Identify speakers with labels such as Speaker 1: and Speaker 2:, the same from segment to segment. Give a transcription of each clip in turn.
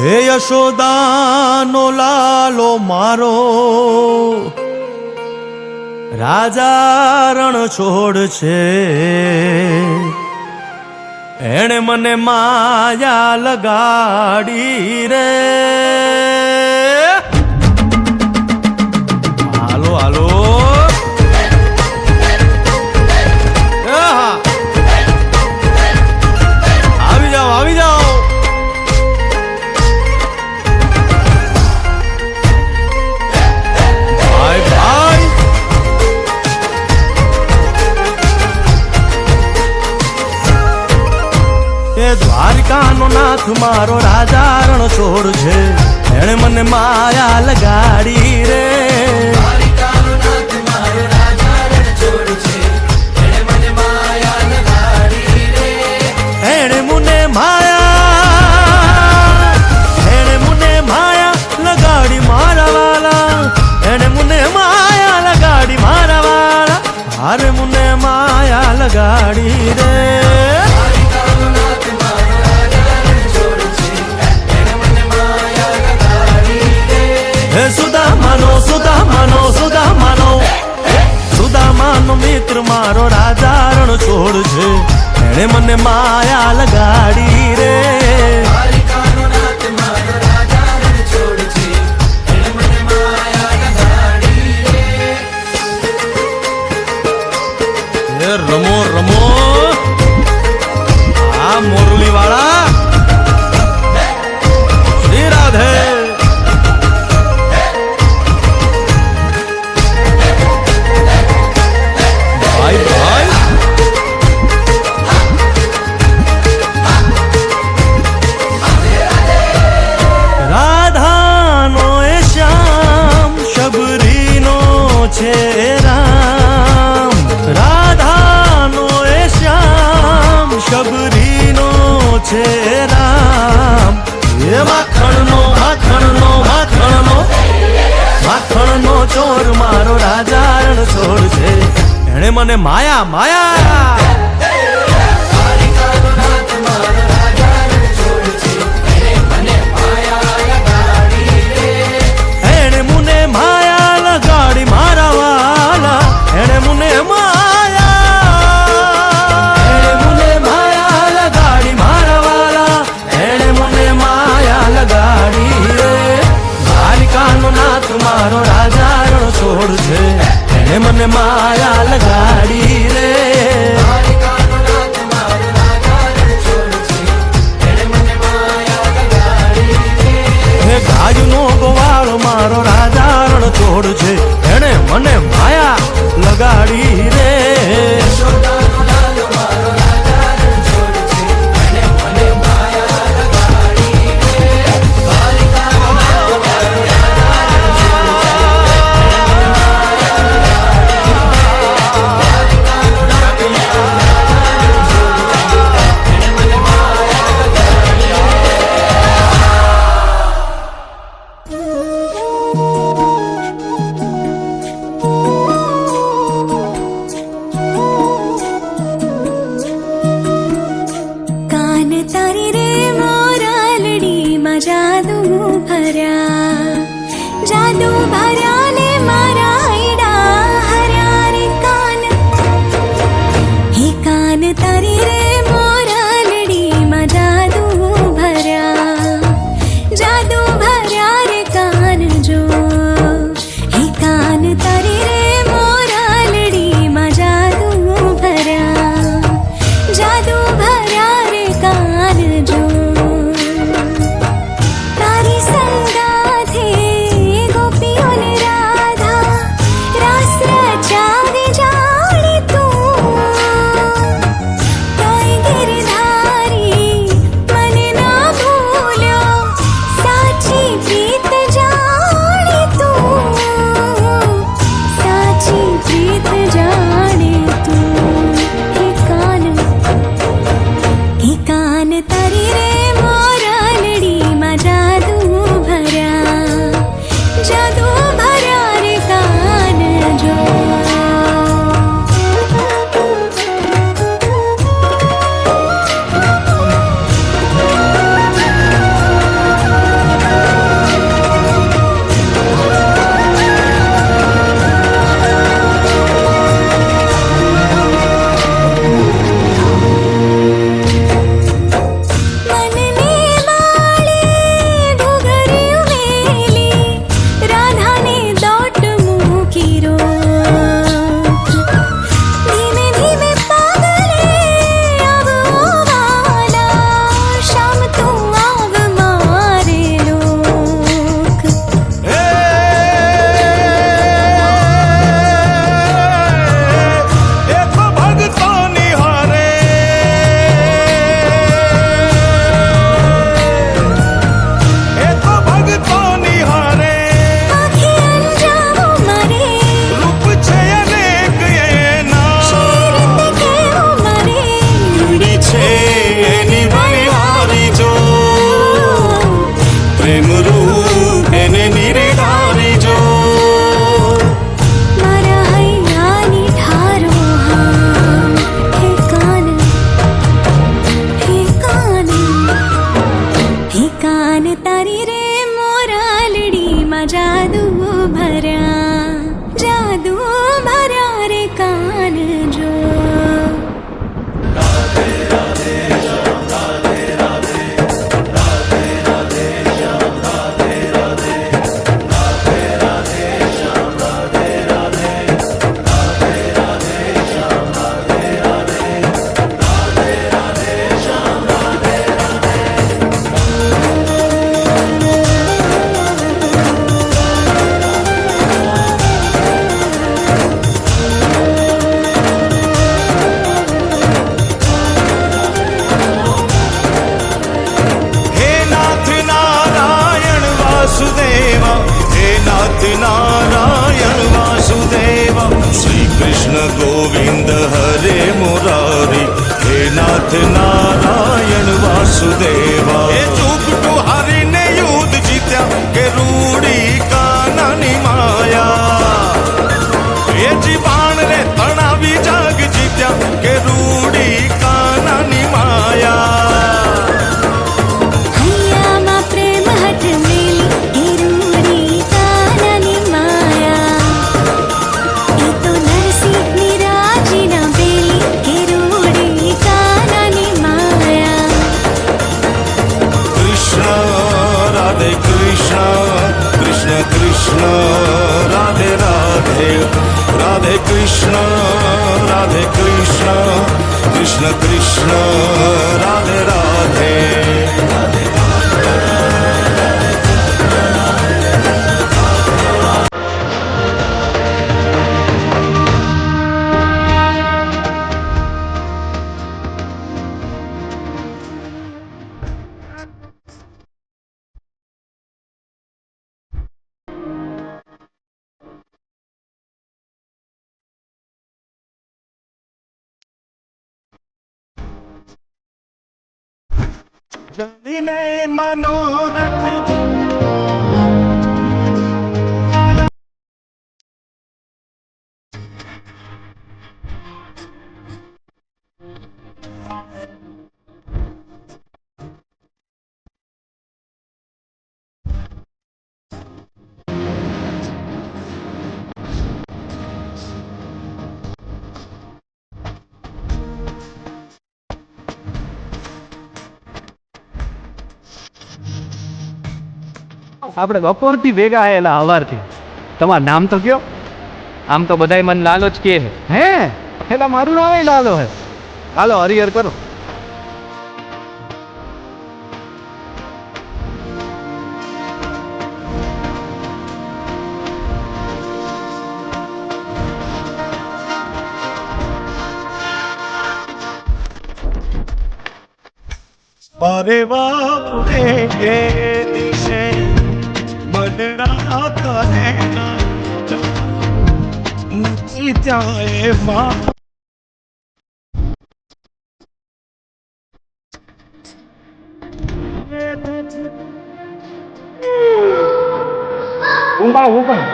Speaker 1: હે યશોદાનો લાલો મારો, રાજા રણ છોડ છે. એણે મને માયા લગાડી રે. હાલો હાલો આવી જાઓ આવી જાઓ. ભાઈ ભાઈ એ દ્વારિકાનો નાથ મારો રાજા રણ છોડ છે. એણે મને માયા લગાડી રે. દ્વારિકાનો નાથ મારો રાજા રણ છોડ છે. એણે મને માયા લગાડી રે. એણે મને માયા લગાડી મારા વાલા. એણે મને માયા લગાડી મારા વાલા. હારે મને માયા લગાડી રે. સુદામાનો મિત્ર મારો રાજા રણ છોડ છે. એણે મને માયા લગાડી રે. દ્વારિકાનો નાથ મારો રાજા રણ છોડ છે. એણે મને માયા લગાડી રે. રમો રમો આ મોરલી વાળા. શ્રી રાધે. રાધાનો એ શ્યામ શબરીનો છે રામ. રાધાનો એ શ્યામ શબરીનો છે રામ. એ માખણનો માખણનો માખણનો માખણનો ચોર મારો રાજા રણ છોડ છે. એણે મને માયા માયા. મારો રાજા રણ છોડ છે. એને મને માયા લગાડી રે. હે નાથ નારાયણ વાસુદેવા એ ચૂકટું હારીને યુદ્ધ જીત્યા કે રૂડી કાનાની માયા એ જીવાણ રે તણાવી જાગ જીત્યા કે રૂડી કાનાની માયા
Speaker 2: હૈયામાં પ્રેમ હટ મેલી એ રૂડી કાનાની માયા એ તો નરસિંહની રાજીના બેલી એ રૂડી કાનાની માયા
Speaker 1: કૃષ્ણ રાધે કૃષ્ણ કૃષ્ણ કૃષ્ણ રાધે રાધે રાધે કૃષ્ણ રાધે કૃષ્ણ કૃષ્ણ કૃષ્ણ રાધે રાધે જલ્દીને મનોરથ
Speaker 3: આપણે બપોરથી ભેગા આયેલા હવારથી. તમારું નામ તો કયો? આમ તો બધાય મને લાલો જ કહે છે. હે એટલે મારું નામ લાલો હે. હાલો હરિહર કરો.
Speaker 1: અરે બાપરે એ દિશે બદડા કરે નથી જાય માં
Speaker 3: ઊંઘા ઊંઘા.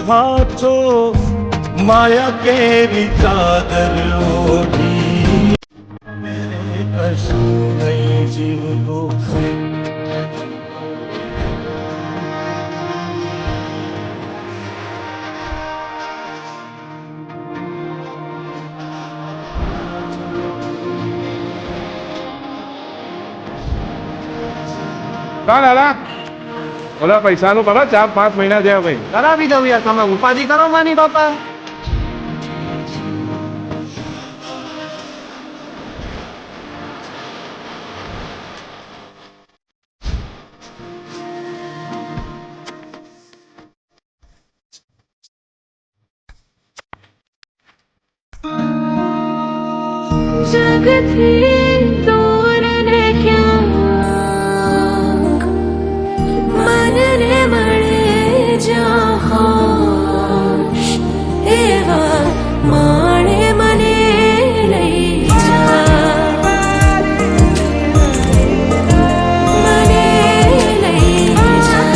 Speaker 1: હાથો માયા કેરી ચાદર ઓઢી મેરે કશું નહીં જીવતું
Speaker 3: દાદા ઓલા પૈસાનું કરો 4-5 મહિના થયા ભાઈ. કરાવી દઉં યાર, તમે ઉપાધિ કરો માની બાપા.
Speaker 2: જગતથી દૂર ને ક્યાંક મનને મળે જહાશ એવા માણે મને લઈ જા મને લઈ જા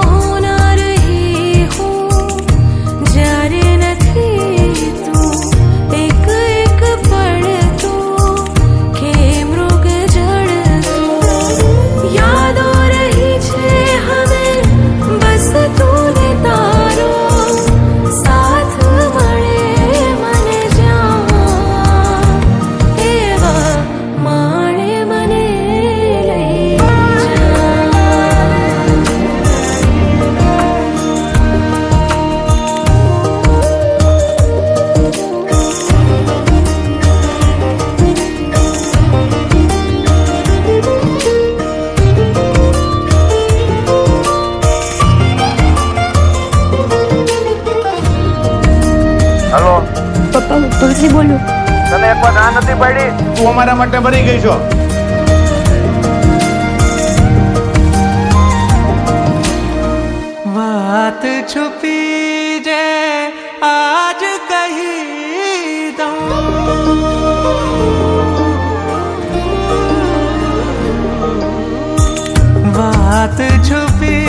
Speaker 2: હું ના રહી હું જ્યારે
Speaker 3: હલો,
Speaker 2: પપ્પા હું તુલસી બોલું.
Speaker 3: તને એકવાર ના નથી પાડી? તું અમારા માટે મરી ગઈ છો.
Speaker 1: વાત છુપી જે આજ કહી દઉં, વાત છુપી